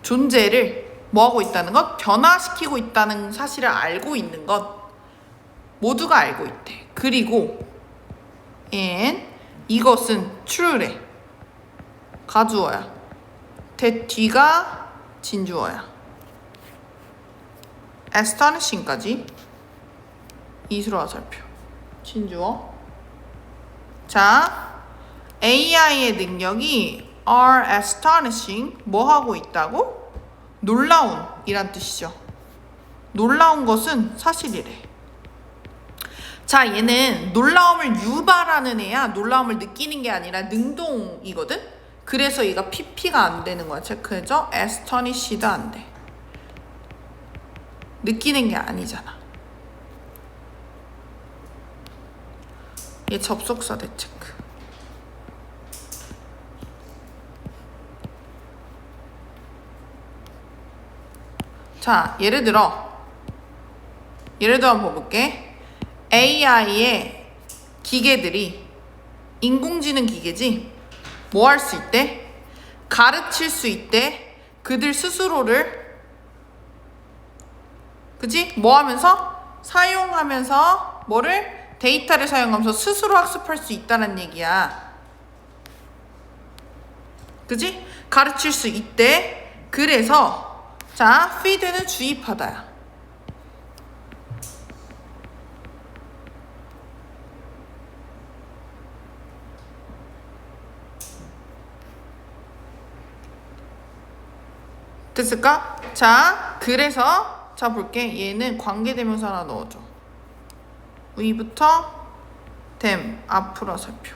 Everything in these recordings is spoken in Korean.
존재를 뭐하고 있다는 것? 변화시키고 있다는 사실을 알고 있는 것. 모두가 알고 있대. 그리고 and 이것은 true래. 가주어야. that 뒤가 진주어야. astonishing까지 이수로 화살표. 진주어. 자, AI의 능력이 are astonishing 뭐 하고 있다고? 놀라운 이란 뜻이죠. 놀라운 것은 사실이래. 자, 얘는 놀라움을 유발하는 애야. 놀라움을 느끼는 게 아니라 능동이거든. 그래서 얘가 PP가 안 되는 거야. 체크해줘. astonished도 안 돼. 느끼는 게 아니잖아. 얘 접속사 대체크. 자, 예를 들어 한번 볼게. AI의 기계들이 인공지능 기계지 뭐 할 수 있대? 가르칠 수 있대. 그들 스스로를 그치? 뭐 하면서? 사용하면서 뭐를? 데이터를 사용하면서 스스로 학습할 수 있다는 얘기야. 그치? 가르칠 수 있대. 그래서 자, feed는 주입하다야. 됐을까? 자, 그래서 자 볼게. 얘는 관계대명사 하나 넣어줘. 위부터 them 앞으로 살펴.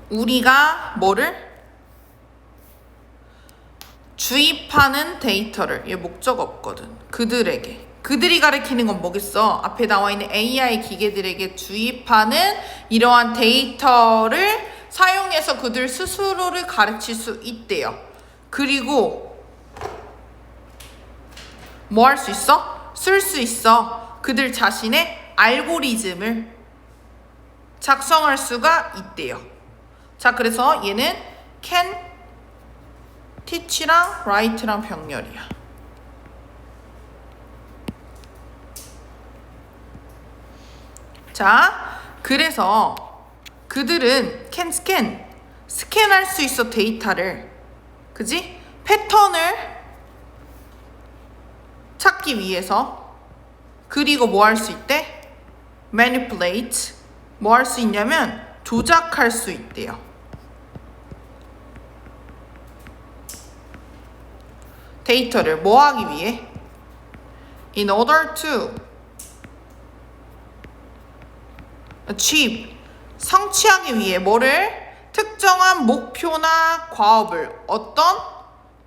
우리가 뭐를? 주입하는 데이터를. 얘 목적 없거든. 그들에게. 그들이 가리키는 건 뭐겠어? 앞에 나와 있는 AI 기계들에게 주입하는 이러한 데이터를 사용해서 그들 스스로를 가르칠 수 있대요. 그리고 뭐 할 수 있어? 쓸 수 있어. 그들 자신의 알고리즘을 작성할 수가 있대요. 자, 그래서 얘는 can, teach랑 write랑 병렬이야. 자, 그래서 그들은 can 스캔할 수 있어. 데이터를. 그지? 패턴을 찾기 위해서. 그리고 뭐 할 수 있대? manipulate 뭐 할 수 있냐면 조작할 수 있대요. 데이터를 뭐 하기 위해? in order to achieve 성취하기 위해 뭐를? 특정한 목표나 과업을 어떤?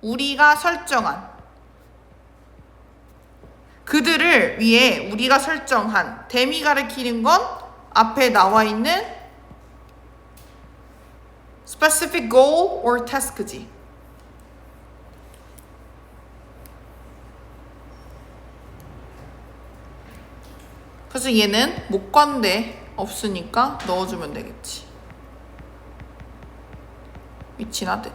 우리가 설정한 그들을 위해 우리가 설정한 댐이 가리키는 건 앞에 나와 있는 specific goal or task지. 그래서 얘는 목관대 없으니까 넣어주면 되겠지. 위치나 대.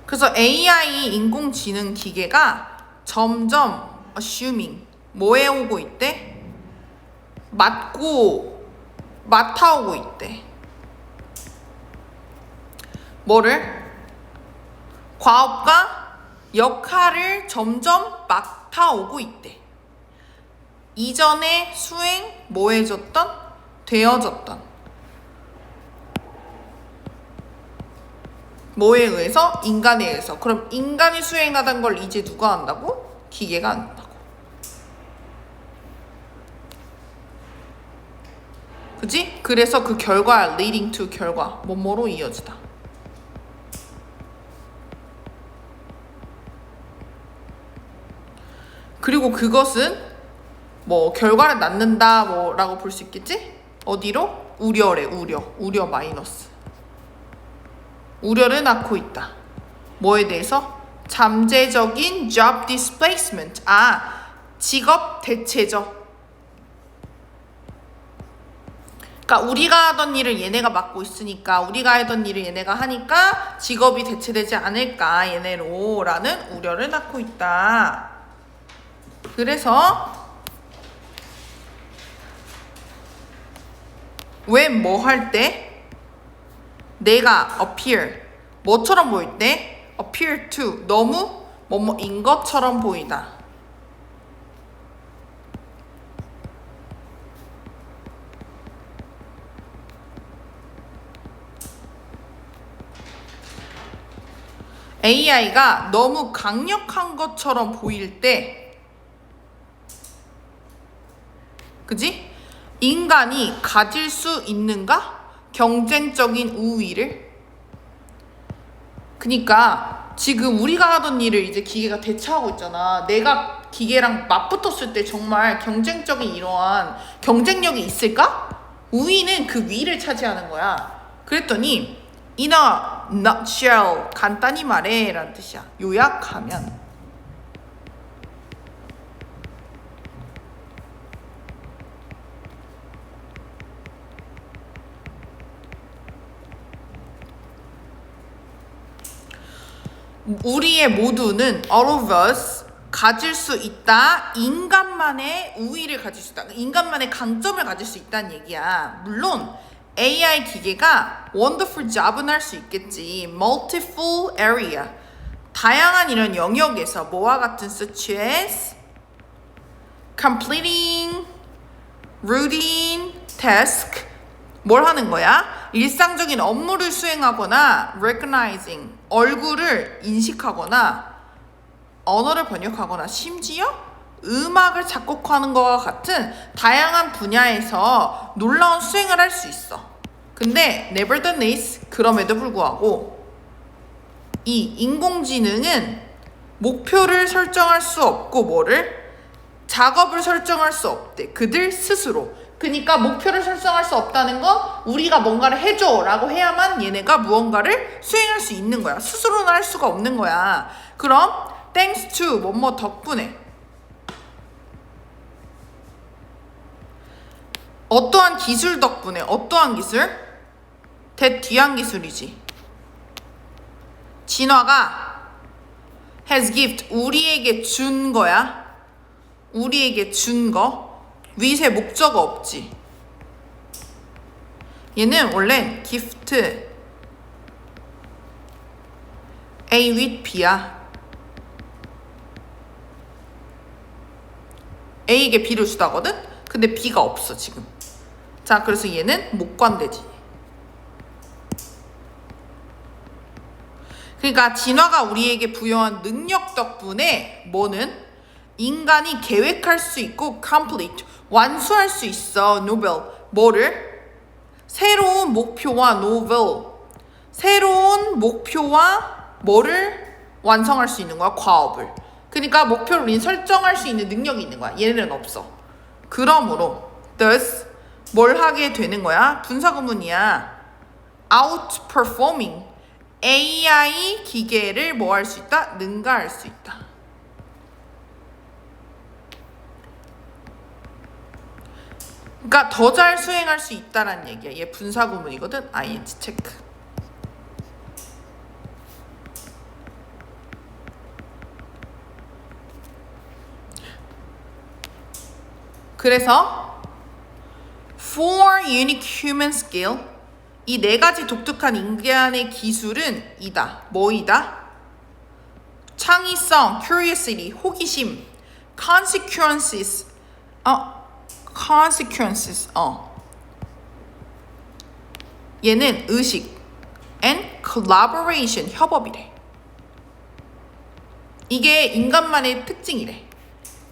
그래서 AI 인공지능 기계가 점점 assuming 뭐에 오고 있대? 맡아오고 있대. 뭐를? 과업과 역할을 점점 맡아오고 있대. 이전에 수행 뭐 해줬던? 되어졌던 뭐에 의해서? 인간에 의해서. 그럼 인간이 수행하던 걸 이제 누가 한다고? 기계가 한다고. 그치? 그래서 그 결과야. leading to 결과. 뭐뭐로 이어지다. 그리고 그것은 뭐 결과를 낳는다 뭐라고 볼 수 있겠지? 어디로? 우려래. 우려 마이너스. 우려를 낳고 있다. 뭐에 대해서? 잠재적인 job displacement. 직업 대체죠. 그러니까 우리가 하던 일을 얘네가 맡고 있으니까 우리가 하던 일을 얘네가 하니까 직업이 대체되지 않을까 얘네로 라는 우려를 낳고 있다. 그래서 when 뭐 할 때 내가 appear 뭐처럼 보일 때 appear to 너무 뭐뭐인 것처럼 보이다. AI가 너무 강력한 것처럼 보일 때, 그지? 인간이 가질 수 있는가? 경쟁적인 우위를? 그니까 지금 우리가 하던 일을 이제 기계가 대체하고 있잖아. 내가 기계랑 맞붙었을 때 정말 경쟁적인 이러한 경쟁력이 있을까? 우위는 그 위를 차지하는 거야. 그랬더니 in a nutshell 간단히 말해 라는 뜻이야. 요약하면 우리의 모두는 all of us 가질 수 있다. 인간만의 우위를 가질 수 있다. 인간만의 강점을 가질 수 있다는 얘기야. 물론 AI 기계가 wonderful job은 할 수 있겠지. multiple area 다양한 이런 영역에서 뭐와 같은 such as completing routine task 뭘 하는 거야? 일상적인 업무를 수행하거나 recognizing 얼굴을 인식하거나 언어를 번역하거나 심지어 음악을 작곡하는 것과 같은 다양한 분야에서 놀라운 수행을 할 수 있어. 근데 nevertheless 그럼에도 불구하고 이 인공지능은 목표를 설정할 수 없고 뭐를? 작업을 설정할 수 없대. 그들 스스로. 그러니까 목표를 설정할 수 없다는 건 우리가 뭔가를 해줘 라고 해야만 얘네가 무언가를 수행할 수 있는 거야. 스스로는 할 수가 없는 거야. 그럼 thanks to 뭐뭐 덕분에 어떠한 기술 덕분에 어떠한 기술? 뒤한 기술이지. 진화가 has gift 우리에게 준 거야. 우리에게 준 거. 위세 목적어 없지. 얘는 원래 gift A with B야. A에게 B를 주다거든? 근데 B가 없어 지금. 자, 그래서 얘는 목관대지. 그러니까 진화가 우리에게 부여한 능력 덕분에 뭐는? 인간이 계획할 수 있고 complete 완수할 수 있어. novel 뭐를? 새로운 목표와 novel 새로운 목표와 뭐를 완성할 수 있는 거야? 과업을. 그러니까 목표를 설정할 수 있는 능력이 있는 거야. 얘네는 없어. 그러므로 thus 뭘 하게 되는 거야? 분사구문이야. outperforming AI 기계를 뭐 할 수 있다? 능가할 수 있다. 그러니까 더 잘 수행할 수 있다라는 얘기야. 얘 분사구문이거든. ing 체크. 그래서 for unique human skill 이 네 가지 독특한 인간의 기술은 이다. 뭐이다? 창의성, curiosity, 호기심, consequences, 얘는 의식, and collaboration, 협업이래. 이게 인간만의 특징이래.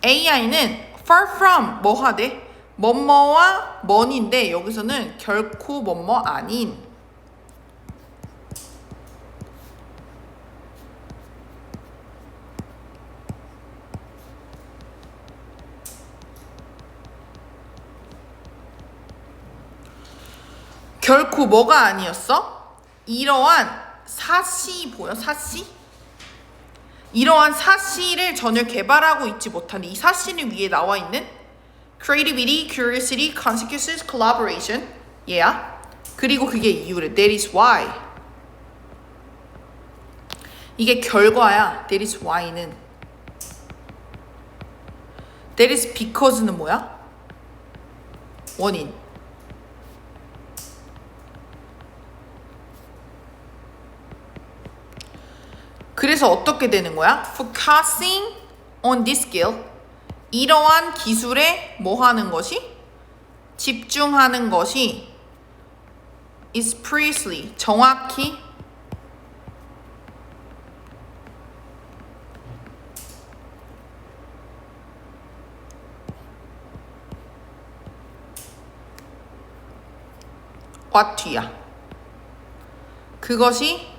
AI는 far from 뭐 하대? 뭐뭐와 먼인데 여기서는 결코 뭐뭐 아닌 결코 뭐가 아니었어? 이러한 사시 보여? 사시? 이러한 사실을 전혀 개발하고 있지 못한 이 사실 위에 나와 있는 creativity, curiosity, consequences, collaboration. 얘야. 그리고 그게 이유래. That is why. 이게 결과야. That is why는. That is because는 뭐야? 원인. 그래서 어떻게 되는 거야? Focusing on this skill. 이러한 기술에 뭐 하는 것이? 집중하는 것이 is precisely, 정확히 what야. 그것이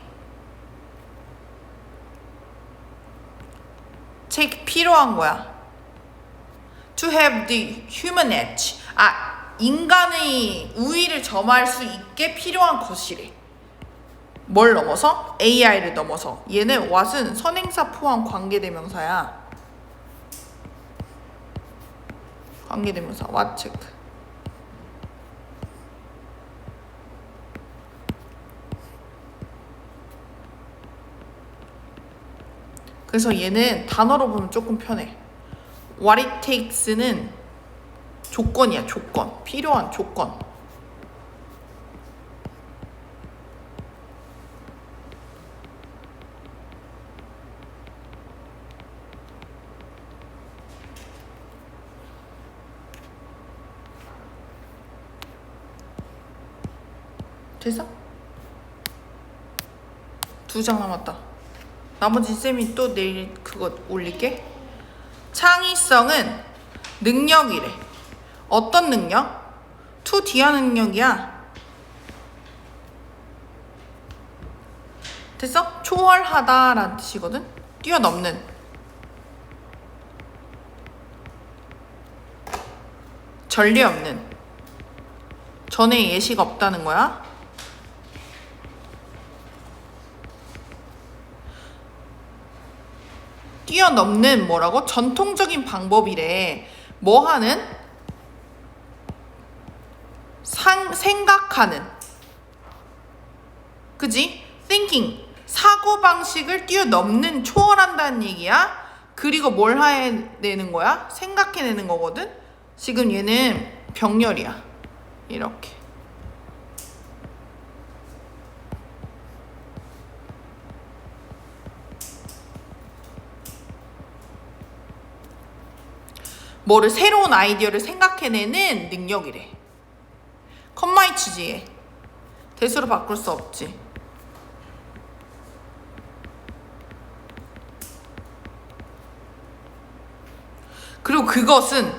필요한 거야. To have the human edge. 인간의 우위를 점할 수 있게 필요한 것이래. 뭘 넘어서? AI를 넘어서. 얘는 what은 선행사 포함 관계대명사야. 관계대명사 what 체크. 그래서 얘는 단어로 보면 조금 편해. What it takes는 조건이야, 조건. 필요한 조건. 됐어? 2장 남았다. 나머지 쌤이 또 내일 그거 올릴게. 창의성은 능력이래. 어떤 능력? to 뒤하는 능력이야. 됐어? 초월하다 라는 뜻이거든. 뛰어넘는. 전례 없는. 전에 예시가 없다는 거야. 뛰어넘는 뭐라고? 전통적인 방법이래. 뭐 하는? 생각하는. 그지? thinking. 사고방식을 뛰어넘는, 초월한다는 얘기야. 그리고 뭘 해내는 거야? 생각해내는 거거든? 지금 얘는 병렬이야. 이렇게. 뭐를 새로운 아이디어를 생각해내는 능력이래. 컴마이 취지에 대수로 바꿀 수 없지. 그리고 그것은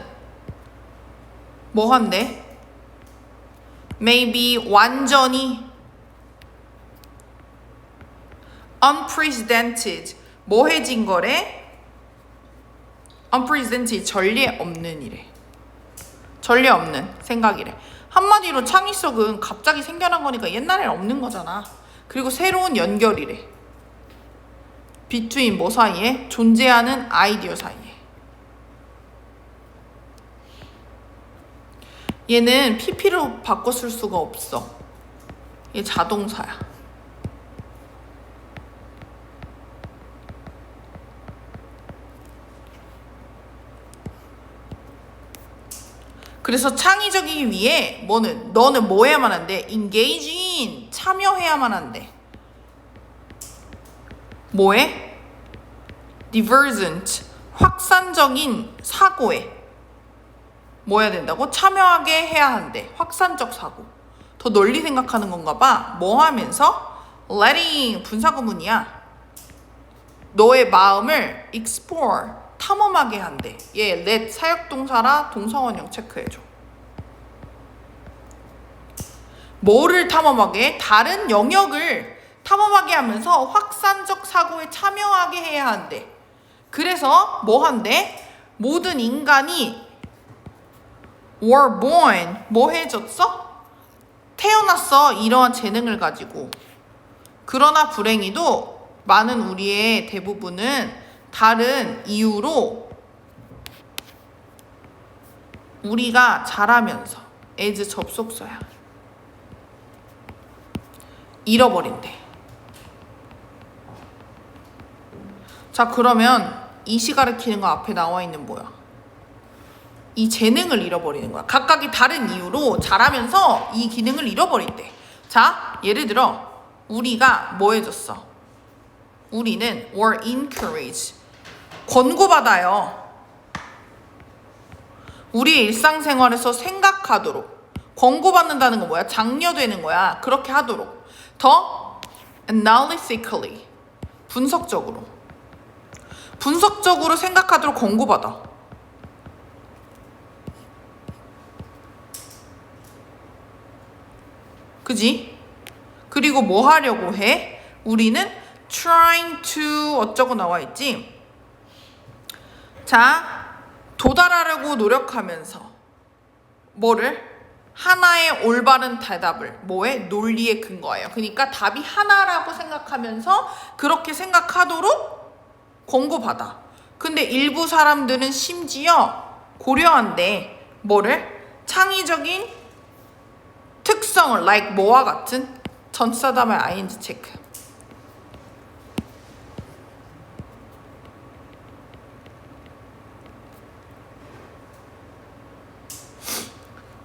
뭐 한대? maybe 완전히 unprecedented 뭐해진 거래? unprecedented 전례 없는 이래. 전례 없는 생각이래. 한마디로 창의성은 갑자기 생겨난 거니까 옛날에는 없는 거잖아. 그리고 새로운 연결이래. between 뭐 사이에? 존재하는 아이디어 사이에. 얘는 PP로 바꿔 쓸 수가 없어. 얘 자동사야. 그래서 창의적이기 위해 너는 뭐 해야만 한대? engage in, 참여해야만 한대. 뭐해? divergent, 확산적인 사고에 뭐 해야 된다고? 참여하게 해야 한대. 확산적 사고. 더 널리 생각하는 건가 봐. 뭐 하면서? letting, 분사구문이야. 너의 마음을 explore, 탐험하게 한대. 얘 let 사역동사라 동사원형 체크해줘. 뭐를 탐험하게? 다른 영역을 탐험하게 하면서 확산적 사고에 참여하게 해야 한대. 그래서 뭐 한대? 모든 인간이 were born 뭐 해줬어? 태어났어. 이러한 재능을 가지고. 그러나 불행히도 많은 우리의 대부분은 다른 이유로 우리가 잘하면서 as 접속사야 잃어버린대. 자, 그러면 이시 가리키는 거 앞에 나와 있는 뭐야? 이 재능을 잃어버리는 거야. 각각이 다른 이유로 잘하면서 이 기능을 잃어버린대. 자, 예를 들어 우리가 뭐 해줬어? 우리는 were encouraged, 권고받아요. 우리의 일상생활에서 생각하도록. 권고받는다는 건 뭐야? 장려되는 거야. 그렇게 하도록. 더 analytically, 분석적으로 생각하도록 권고받아. 그지? 그리고 뭐 하려고 해? 우리는 trying to 어쩌고 나와 있지? 자, 도달하려고 노력하면서 뭐를? 하나의 올바른 대답을 뭐에? 논리에 근거해요. 그러니까 답이 하나라고 생각하면서 그렇게 생각하도록 권고받아. 근데 일부 사람들은 심지어 고려한대. 뭐를? 창의적인 특성을 like 뭐와 같은? 전치사다음에 ing 체크.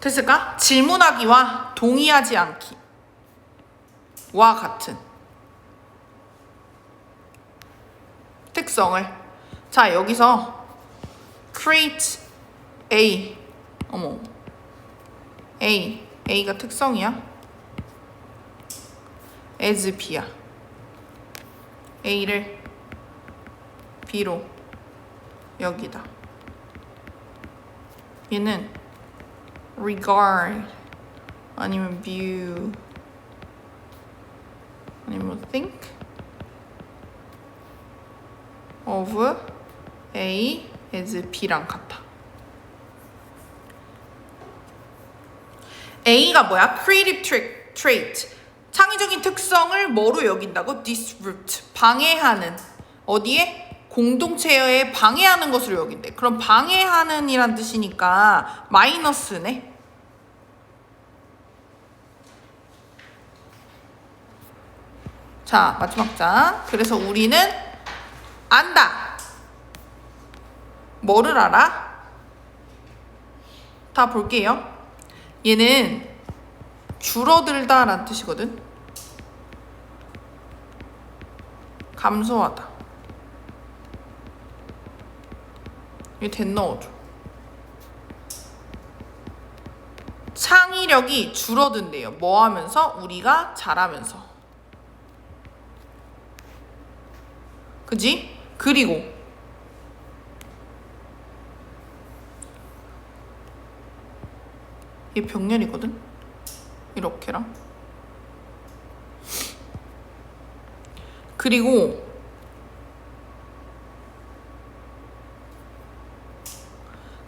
됐을까? 질문하기와 동의하지 않기 와 같은 특성을. 자, 여기서 create A, 어머, A가 특성이야. as B야. A를 B로 여기다. 얘는 regard 아니면 view 아니면 think of A as B랑 같아. A가 뭐야? creative trait, 창의적인 특성을 뭐로 여긴다고? disrupt, 방해하는. 어디에? 공동체에 방해하는 것으로 여긴대. 그럼 방해하는 이란 뜻이니까 마이너스네. 자, 마지막 장. 그래서 우리는 안다. 뭐를 알아? 다 볼게요. 얘는 줄어들다 라는 뜻이거든. 감소하다. 이게 된 넣어줘. 창의력이 줄어든대요. 뭐 하면서? 우리가 잘하면서. 그지? 그리고 얘 병렬이거든? 이렇게랑. 그리고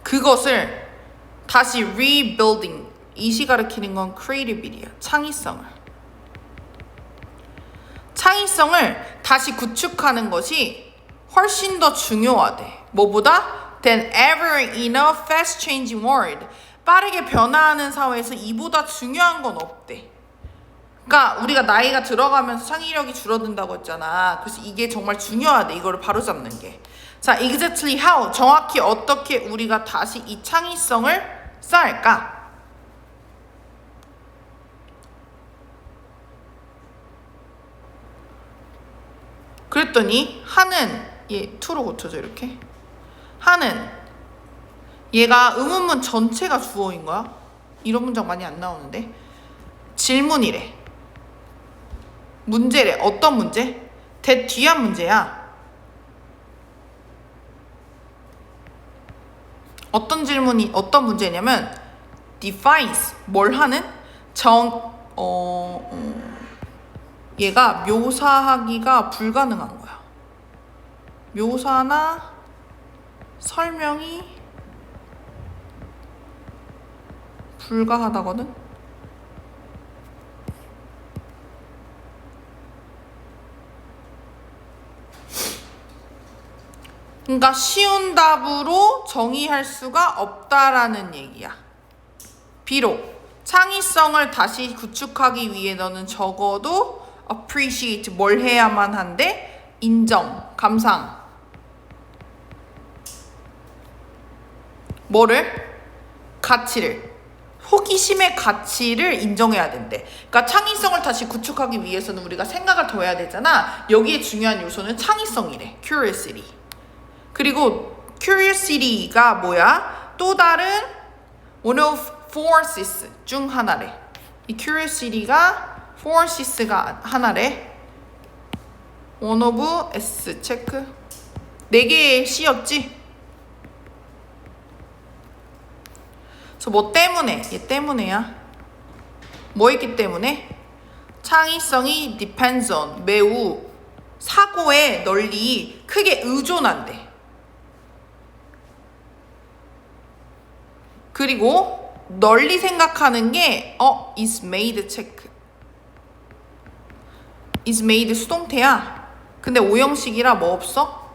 그것을 다시 rebuilding, 이시 가리키는 건 creativity야. 창의성을 다시 구축하는 것이 훨씬 더 중요하대. 뭐보다? than ever in a fast changing world. 빠르게 변화하는 사회에서 이보다 중요한 건 없대. 그러니까 우리가 나이가 들어가면서 창의력이 줄어든다고 했잖아. 그래서 이게 정말 중요하대. 이거를 바로잡는 게. 자, exactly how, 정확히 어떻게 우리가 다시 이 창의성을 쌓을까? 그랬더니 하는, 얘 to로 고쳐져. 이렇게 하는, 얘가 의문문 전체가 주어인 거야. 이런 문장 많이 안 나오는데. 질문이래. 문제래. 어떤 문제? 뒤한 문제야. 어떤 질문이, 어떤 문제냐면 defines, 뭘 하는? 얘가 묘사하기가 불가능한 거야. 묘사나 설명이 불가하다거든. 그러니까 쉬운 답으로 정의할 수가 없다라는 얘기야. 비록 창의성을 다시 구축하기 위해 너는 적어도 appreciate 뭘 해야만 한데 인정, 감상. 뭐를? 가치를. 호기심의 가치를 인정해야 된대. 그러니까 창의성을 다시 구축하기 위해서는 우리가 생각을 더 해야 되잖아. 여기에 중요한 요소는 창의성이래. curiosity. 그리고 curiosity가 뭐야? 또 다른 one of forces 중 하나래. 이 curiosity가 forces가 하나래. one of s 체크. 4개의 C였지? 그래서 뭐 때문에? 얘 때문에야. 뭐 있기 때문에? 창의성이 depends on 매우 사고에 널리 크게 의존한대. 그리고 널리 생각하는 게 is made 체크. is made 수동태야. 근데 오형식이라 뭐 없어?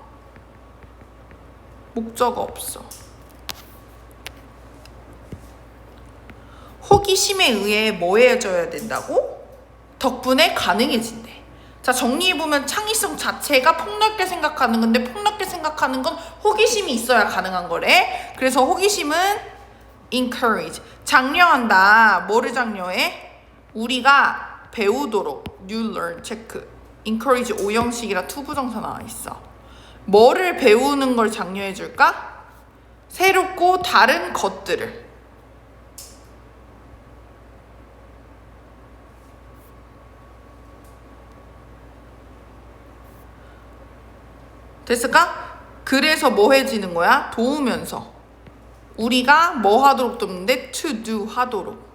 목적어 없어. 호기심에 의해 뭐 해줘야 된다고? 덕분에 가능해진대. 자, 정리해보면 창의성 자체가 폭넓게 생각하는 건데 폭넓게 생각하는 건 호기심이 있어야 가능한 거래. 그래서 호기심은 encourage, 장려한다. 뭐를 장려해? 우리가 배우도록 new learn 체크. encourage 오형식이라 투부정사 나와 있어. 뭐를 배우는 걸 장려해 줄까? 새롭고 다른 것들을. 됐을까? 그래서 뭐 해지는 거야? 도우면서 우리가 뭐 하도록 돕는데 to do 하도록.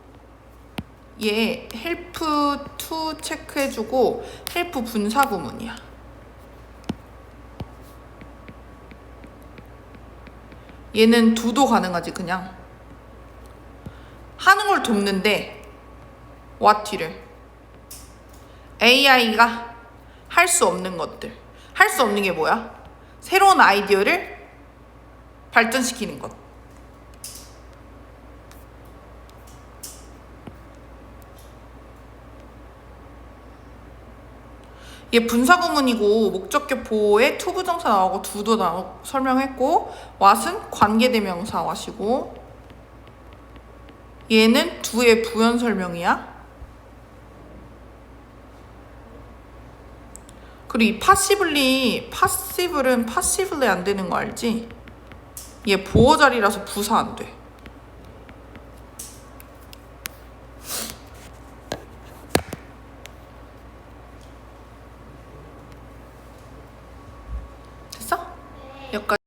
얘 help to 체크해주고 help 분사구문이야. 얘는 do도 가능하지. 그냥 하는 걸 돕는데 what를 AI가 할 수 없는 것들. 할 수 없는 게 뭐야? 새로운 아이디어를 발전시키는 것. 얘 분사구문이고 목적격 보호에 투부정사 나오고 do도 나오고 설명했고 what은 관계대명사 what이고 얘는 do의 부연 설명이야. 그리고 이 passible은 passibly 안 되는 거 알지? 얘 보어 자리라서 부사 안 돼. 됐어? 여기까지.